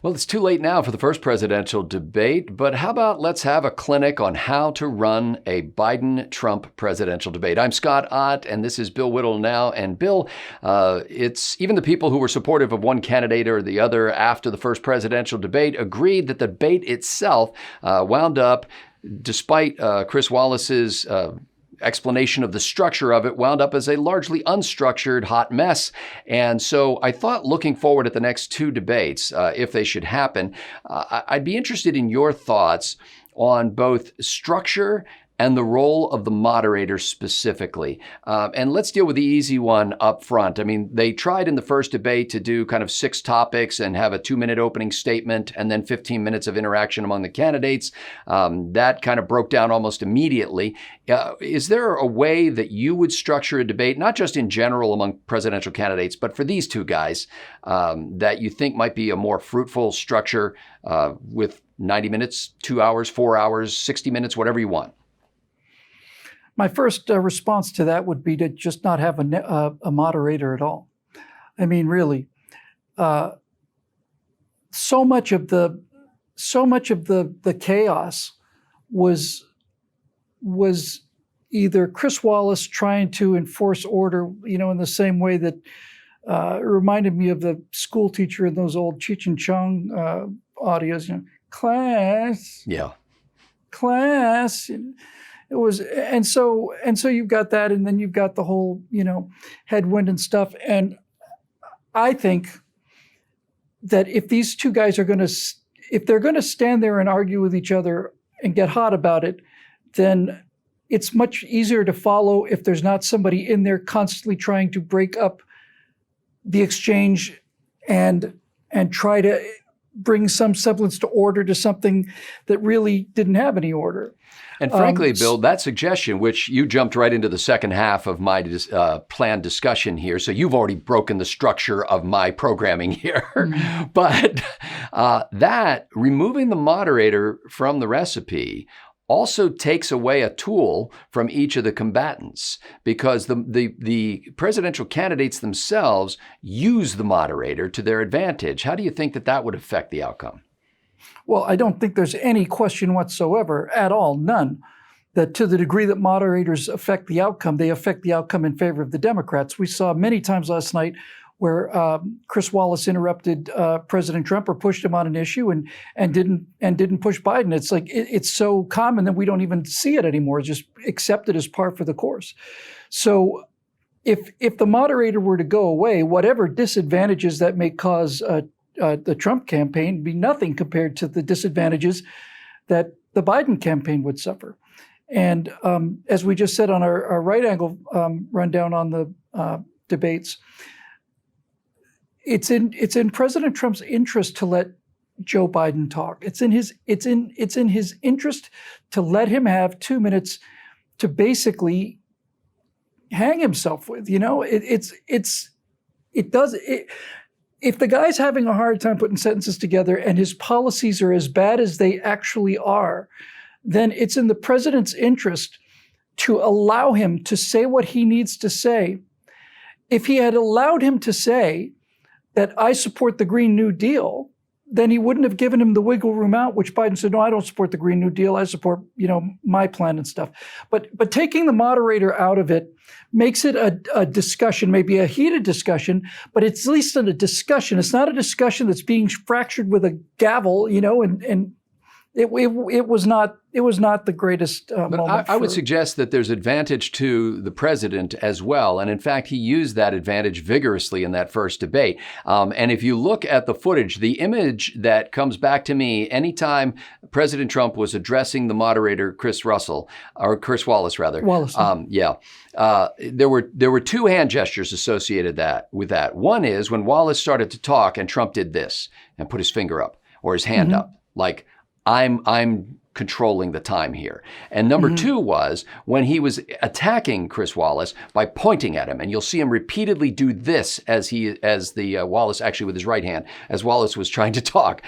Well, it's too late now for the first presidential debate, but how about let's have a clinic on how to run a Biden-Trump presidential debate. I'm Scott Ott, and this is Bill Whittle now. And Bill, it's even the people who were supportive of one candidate or the other after the first presidential debate agreed that the debate itself wound up, despite Chris Wallace's explanation of the structure of it, wound up as a largely unstructured hot mess. And so I thought, looking forward at the next two debates, if they should happen, I'd be interested in your thoughts on both structure and the role of the moderator specifically. And let's deal with the easy one up front. I mean, they tried in the first debate to do kind of 6 topics and have a 2-minute opening statement and then 15 minutes of interaction among the candidates. That kind of broke down almost immediately. Is there a way that you would structure a debate, not just in general among presidential candidates, but for these two guys, that you think might be a more fruitful structure with 90 minutes, 2 hours, 4 hours, 60 minutes, whatever you want? My first response to that would be to just not have a moderator at all. I mean, really, so much of the chaos was either Chris Wallace trying to enforce order, in the same way that it reminded me of the school teacher in those old Cheech and Chong audios. Class, yeah, class. It was, and so you've got that, and then you've got the whole, headwind and stuff. And I think that if these two guys if they're going to stand there and argue with each other and get hot about it, then it's much easier to follow if there's not somebody in there constantly trying to break up the exchange and try to bring some semblance to order to something that really didn't have any order. And frankly, Bill, that suggestion, which you jumped right into the second half of my planned discussion here, so you've already broken the structure of my programming here. Mm-hmm. But that, removing the moderator from the recipe, also takes away a tool from each of the combatants, because the presidential candidates themselves use the moderator to their advantage. How do you think that would affect the outcome? Well, I don't think there's any question whatsoever at all, none, that to the degree that moderators affect the outcome, they affect the outcome in favor of the Democrats. We saw many times last night where Chris Wallace interrupted President Trump or pushed him on an issue and didn't push Biden. It's like it's so common that we don't even see it anymore. It's just accepted as par for the course. So if the moderator were to go away, whatever disadvantages that may cause the Trump campaign be nothing compared to the disadvantages that the Biden campaign would suffer. And as we just said on our right angle rundown on the debates, it's in President Trump's interest to let Joe Biden talk. It's in his interest to let him have 2 minutes to basically hang himself with. If the guy's having a hard time putting sentences together and his policies are as bad as they actually are, then it's in the president's interest to allow him to say what he needs to say. If he had allowed him to say that I support the Green New Deal, then he wouldn't have given him the wiggle room out, which Biden said, no, I don't support the Green New Deal. I support, my plan and stuff. But taking the moderator out of it makes it a discussion, maybe a heated discussion, but it's at least a discussion. It's not a discussion that's being fractured with a gavel, and it was not the greatest moment. I would suggest that there's advantage to the president as well. And in fact, he used that advantage vigorously in that first debate. And if you look at the footage, the image that comes back to me anytime President Trump was addressing the moderator, Chris Wallace, rather. Wallace. There were 2 hand gestures associated with that. One is when Wallace started to talk and Trump did this and put his finger up or his hand up, like, I'm controlling the time here. And number 2 was when he was attacking Chris Wallace by pointing at him. And you'll see him repeatedly do this as the Wallace, actually with his right hand, as Wallace was trying to talk.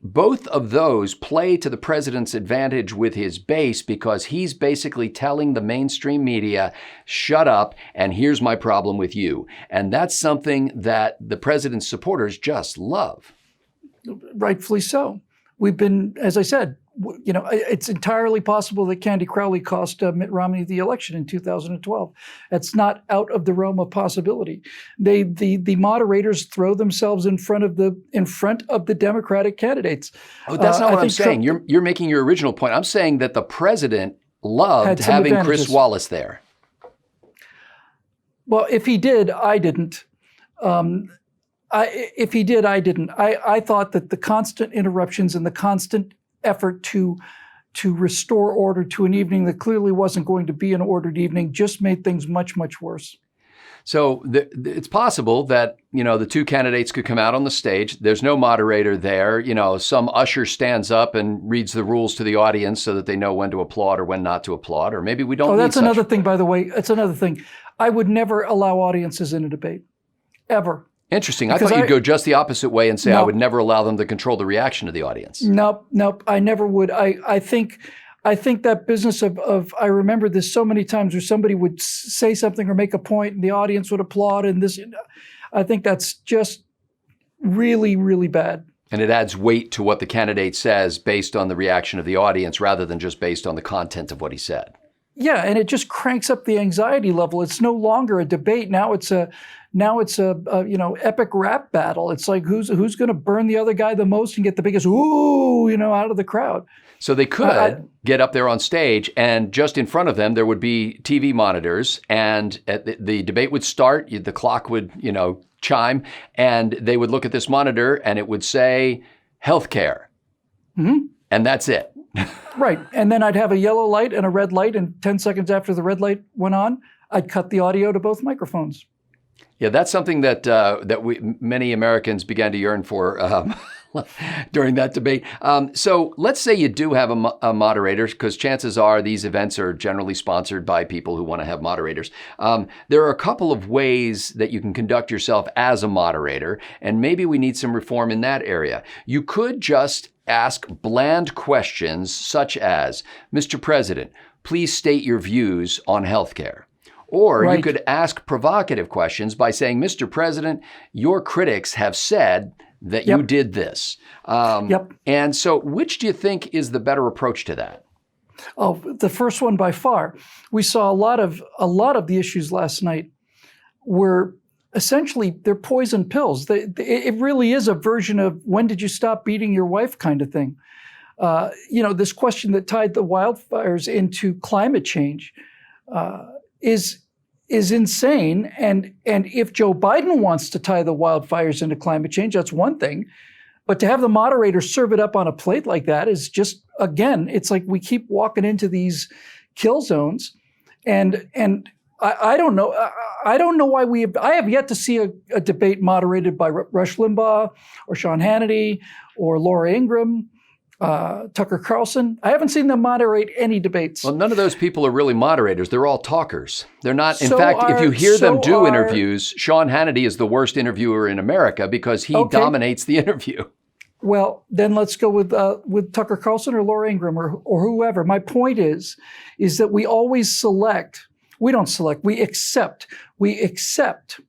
Both of those play to the president's advantage with his base, because he's basically telling the mainstream media, shut up, and here's my problem with you. And that's something that the president's supporters just love. Rightfully so. We've been, as I said, it's entirely possible that Candy Crowley cost Mitt Romney the election in 2012. That's not out of the realm of possibility. The moderators throw themselves in front of the Democratic candidates. Oh, that's not what I'm saying. You're making your original point. I'm saying that the president loved having Chris Wallace there. Well, if he did, I didn't. If he did, I didn't. I thought that the constant interruptions and the constant effort to restore order to an evening that clearly wasn't going to be an ordered evening just made things much, much worse. So it's possible that, the two candidates could come out on the stage. There's no moderator there. Some usher stands up and reads the rules to the audience so that they know when to applaud or when not to applaud. Or maybe we don't. Oh, that's another thing, by the way. That's another thing. I would never allow audiences in a debate, ever. Interesting. I thought you'd go just the opposite way and say I would never allow them to control the reaction of the audience. Nope. I never would. I think that business of I remember this so many times where somebody would say something or make a point and the audience would applaud and this. I think that's just really, really bad. And it adds weight to what the candidate says based on the reaction of the audience rather than just based on the content of what he said. Yeah, and it just cranks up the anxiety level. It's no longer a debate. Now it's a epic rap battle. It's like who's going to burn the other guy the most and get the biggest ooh, out of the crowd. So they could get up there on stage, and just in front of them there would be TV monitors, and the debate would start. The clock would chime, and they would look at this monitor, and it would say healthcare, and that's it. Right. And then I'd have a yellow light and a red light, and 10 seconds after the red light went on, I'd cut the audio to both microphones. Yeah, that's something that many Americans began to yearn for during that debate. So let's say you do have a moderator, because chances are these events are generally sponsored by people who want to have moderators. There are a couple of ways that you can conduct yourself as a moderator, and maybe we need some reform in that area. You could just ask bland questions such as, Mr. President, please state your views on healthcare. Or you could ask provocative questions by saying, Mr. President, your critics have said that you did this. And so which do you think is the better approach to that? Oh, the first one by far. We saw a lot of the issues last night were essentially they're poison pills. It really is a version of when did you stop beating your wife kind of thing. This question that tied the wildfires into climate change is insane. And if Joe Biden wants to tie the wildfires into climate change, that's one thing. But to have the moderator serve it up on a plate like that is just, again, it's like we keep walking into these kill zones. And I don't know. I don't know why I have yet to see a debate moderated by Rush Limbaugh or Sean Hannity or Laura Ingraham, Tucker Carlson. I haven't seen them moderate any debates. Well, none of those people are really moderators. They're all talkers. They're not. In fact, if you hear them do interviews, Sean Hannity is the worst interviewer in America because he dominates the interview. Well, then let's go with Tucker Carlson or Laura Ingraham or whoever. My point is that we always select. We don't select. We accept. The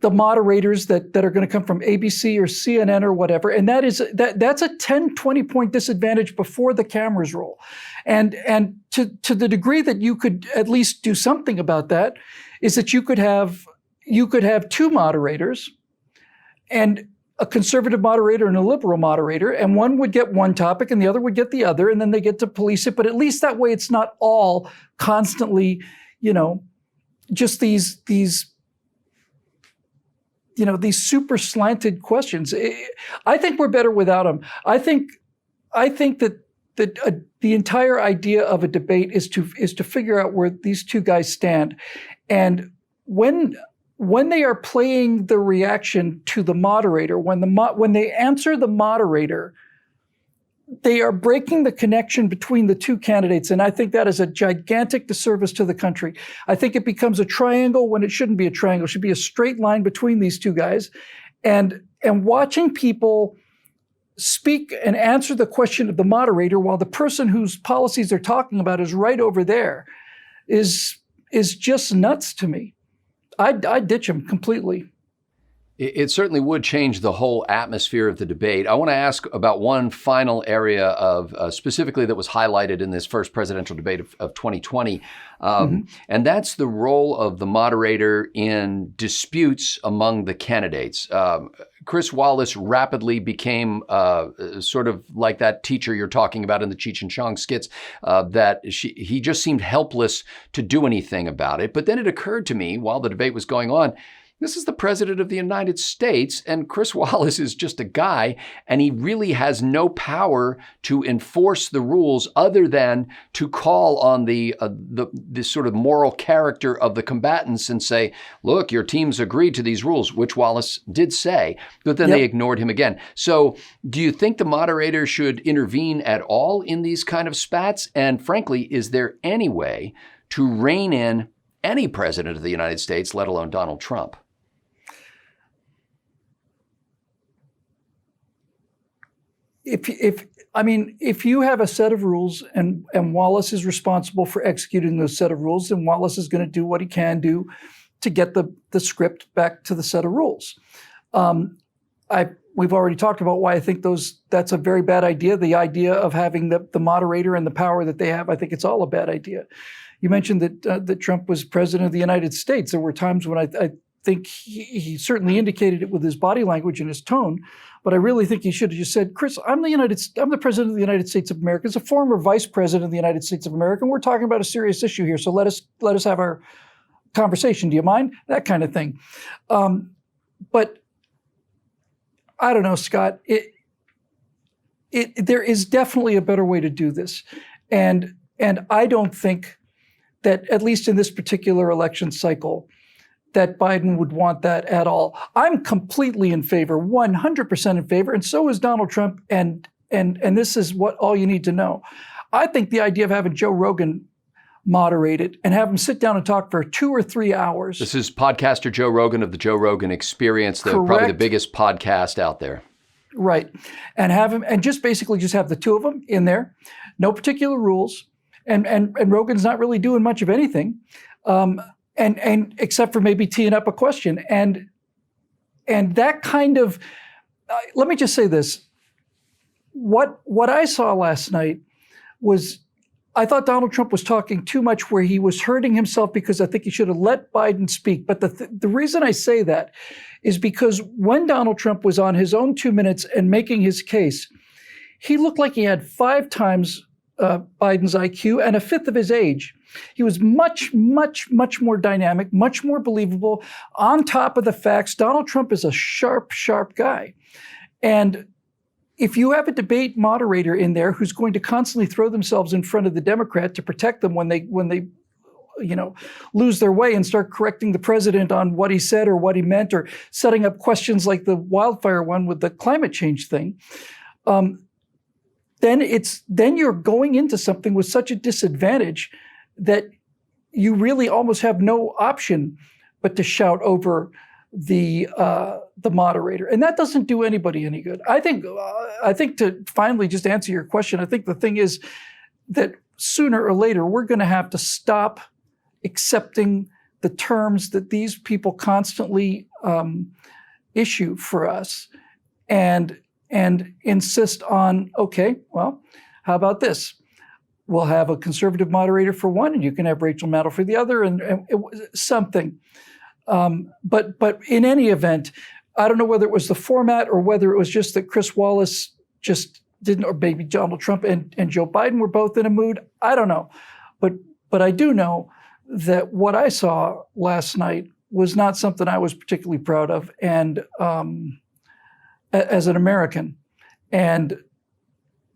moderators that are going to come from ABC or CNN or whatever. And that's a 10, 20 point disadvantage before the cameras roll. And to the degree that you could at least do something about that is that you could have two moderators, and a conservative moderator and a liberal moderator, and one would get one topic and the other would get the other, and then they get to police it. But at least that way it's not all constantly, just these super slanted questions. I think we're better without them. I think that the entire idea of a debate is to figure out where these two guys stand, and when they are playing the reaction to the moderator, when they answer the moderator, they are breaking the connection between the two candidates, and I think that is a gigantic disservice to the country. I think it becomes a triangle when it shouldn't be a triangle. It should be a straight line between these two guys. And watching people speak and answer the question of the moderator while the person whose policies they're talking about is right over there is just nuts to me. I'd ditch him completely. It certainly would change the whole atmosphere of the debate. I want to ask about one final area of specifically that was highlighted in this first presidential debate of 2020, and that's the role of the moderator in disputes among the candidates. Chris Wallace rapidly became sort of like that teacher you're talking about in the Cheech and Chong skits, he just seemed helpless to do anything about it. But then it occurred to me while the debate was going on, this is the president of the United States, and Chris Wallace is just a guy, and he really has no power to enforce the rules other than to call on the sort of moral character of the combatants and say, look, your teams agreed to these rules, which Wallace did say, but then they ignored him again. So do you think the moderator should intervene at all in these kind of spats? And frankly, is there any way to rein in any president of the United States, let alone Donald Trump? If you have a set of rules and Wallace is responsible for executing those set of rules, then Wallace is going to do what he can do to get the script back to the set of rules. We've already talked about why I think that's a very bad idea. The idea of having the moderator and the power that they have, I think it's all a bad idea. You mentioned that Trump was president of the United States. There were times when I think he certainly indicated it with his body language and his tone, but I really think he should have just said, Chris, I'm the president of the United States of America. As a former vice president of the United States of America, and we're talking about a serious issue here, so let us have our conversation. Do you mind? That kind of thing. But I don't know, Scott. There is definitely a better way to do this, and I don't think that, at least in this particular election cycle, that Biden would want that at all. I'm completely in favor, 100% in favor, and so is Donald Trump, and this is what all you need to know. I think the idea of having Joe Rogan moderate it and have him sit down and talk for 2 or 3 hours. This is podcaster Joe Rogan of the Joe Rogan Experience, probably the biggest podcast out there. Right. And have him, and just basically just have the two of them in there, no particular rules, and Rogan's not really doing much of anything. And except for maybe teeing up a question. And that kind of, let me just say this. What I saw last night was, I thought Donald Trump was talking too much where he was hurting himself, because I think he should have let Biden speak. But the reason I say that is because when Donald Trump was on his own 2 minutes and making his case, he looked like he had 5 times Biden's IQ and a fifth of his age. He was much, much, much more dynamic, much more believable, on top of the facts. Donald Trump is a sharp, sharp guy. And if you have a debate moderator in there who's going to constantly throw themselves in front of the Democrat to protect them when they lose their way and start correcting the president on what he said or what he meant, or setting up questions like the wildfire one with the climate change thing, then you're going into something with such a disadvantage that you really almost have no option but to shout over the moderator, and that doesn't do anybody any good. I think to finally just answer your question, I think the thing is that sooner or later we're going to have to stop accepting the terms that these people constantly issue for us, and insist on, okay, well, how about this? We'll have a conservative moderator for one, and you can have Rachel Maddow for the other, and something. But in any event, I don't know whether it was the format or whether it was just that Chris Wallace just didn't, or maybe Donald Trump and Joe Biden were both in a mood. I don't know. But I do know that what I saw last night was not something I was particularly proud of, and as an American. And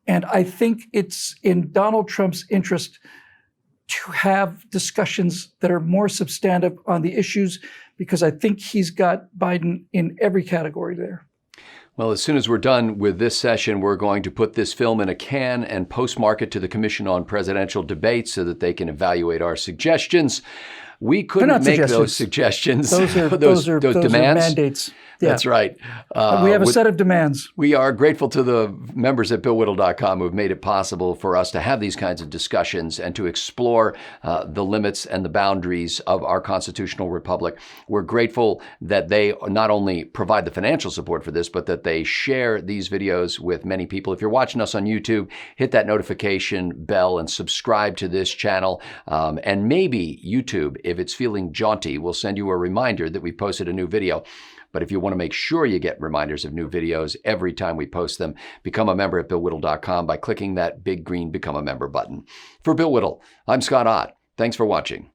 I think it's in Donald Trump's interest to have discussions that are more substantive on the issues, because I think he's got Biden in every category there. Well, as soon as we're done with this session, we're going to put this film in a can and postmark it to the Commission on Presidential Debates so that they can evaluate our suggestions. We They're couldn't not make suggestions. those suggestions. Those are those demands. Are mandates. Yeah. That's right. We have a set of demands. We are grateful to the members at BillWhittle.com who have made it possible for us to have these kinds of discussions and to explore the limits and the boundaries of our constitutional republic. We're grateful that they not only provide the financial support for this, but that they share these videos with many people. If you're watching us on YouTube, hit that notification bell and subscribe to this channel. And maybe YouTube, if it's feeling jaunty, will send you a reminder that we posted a new video. But if you want to make sure you get reminders of new videos every time we post them, become a member at BillWhittle.com by clicking that big green Become a Member button. For Bill Whittle, I'm Scott Ott. Thanks for watching.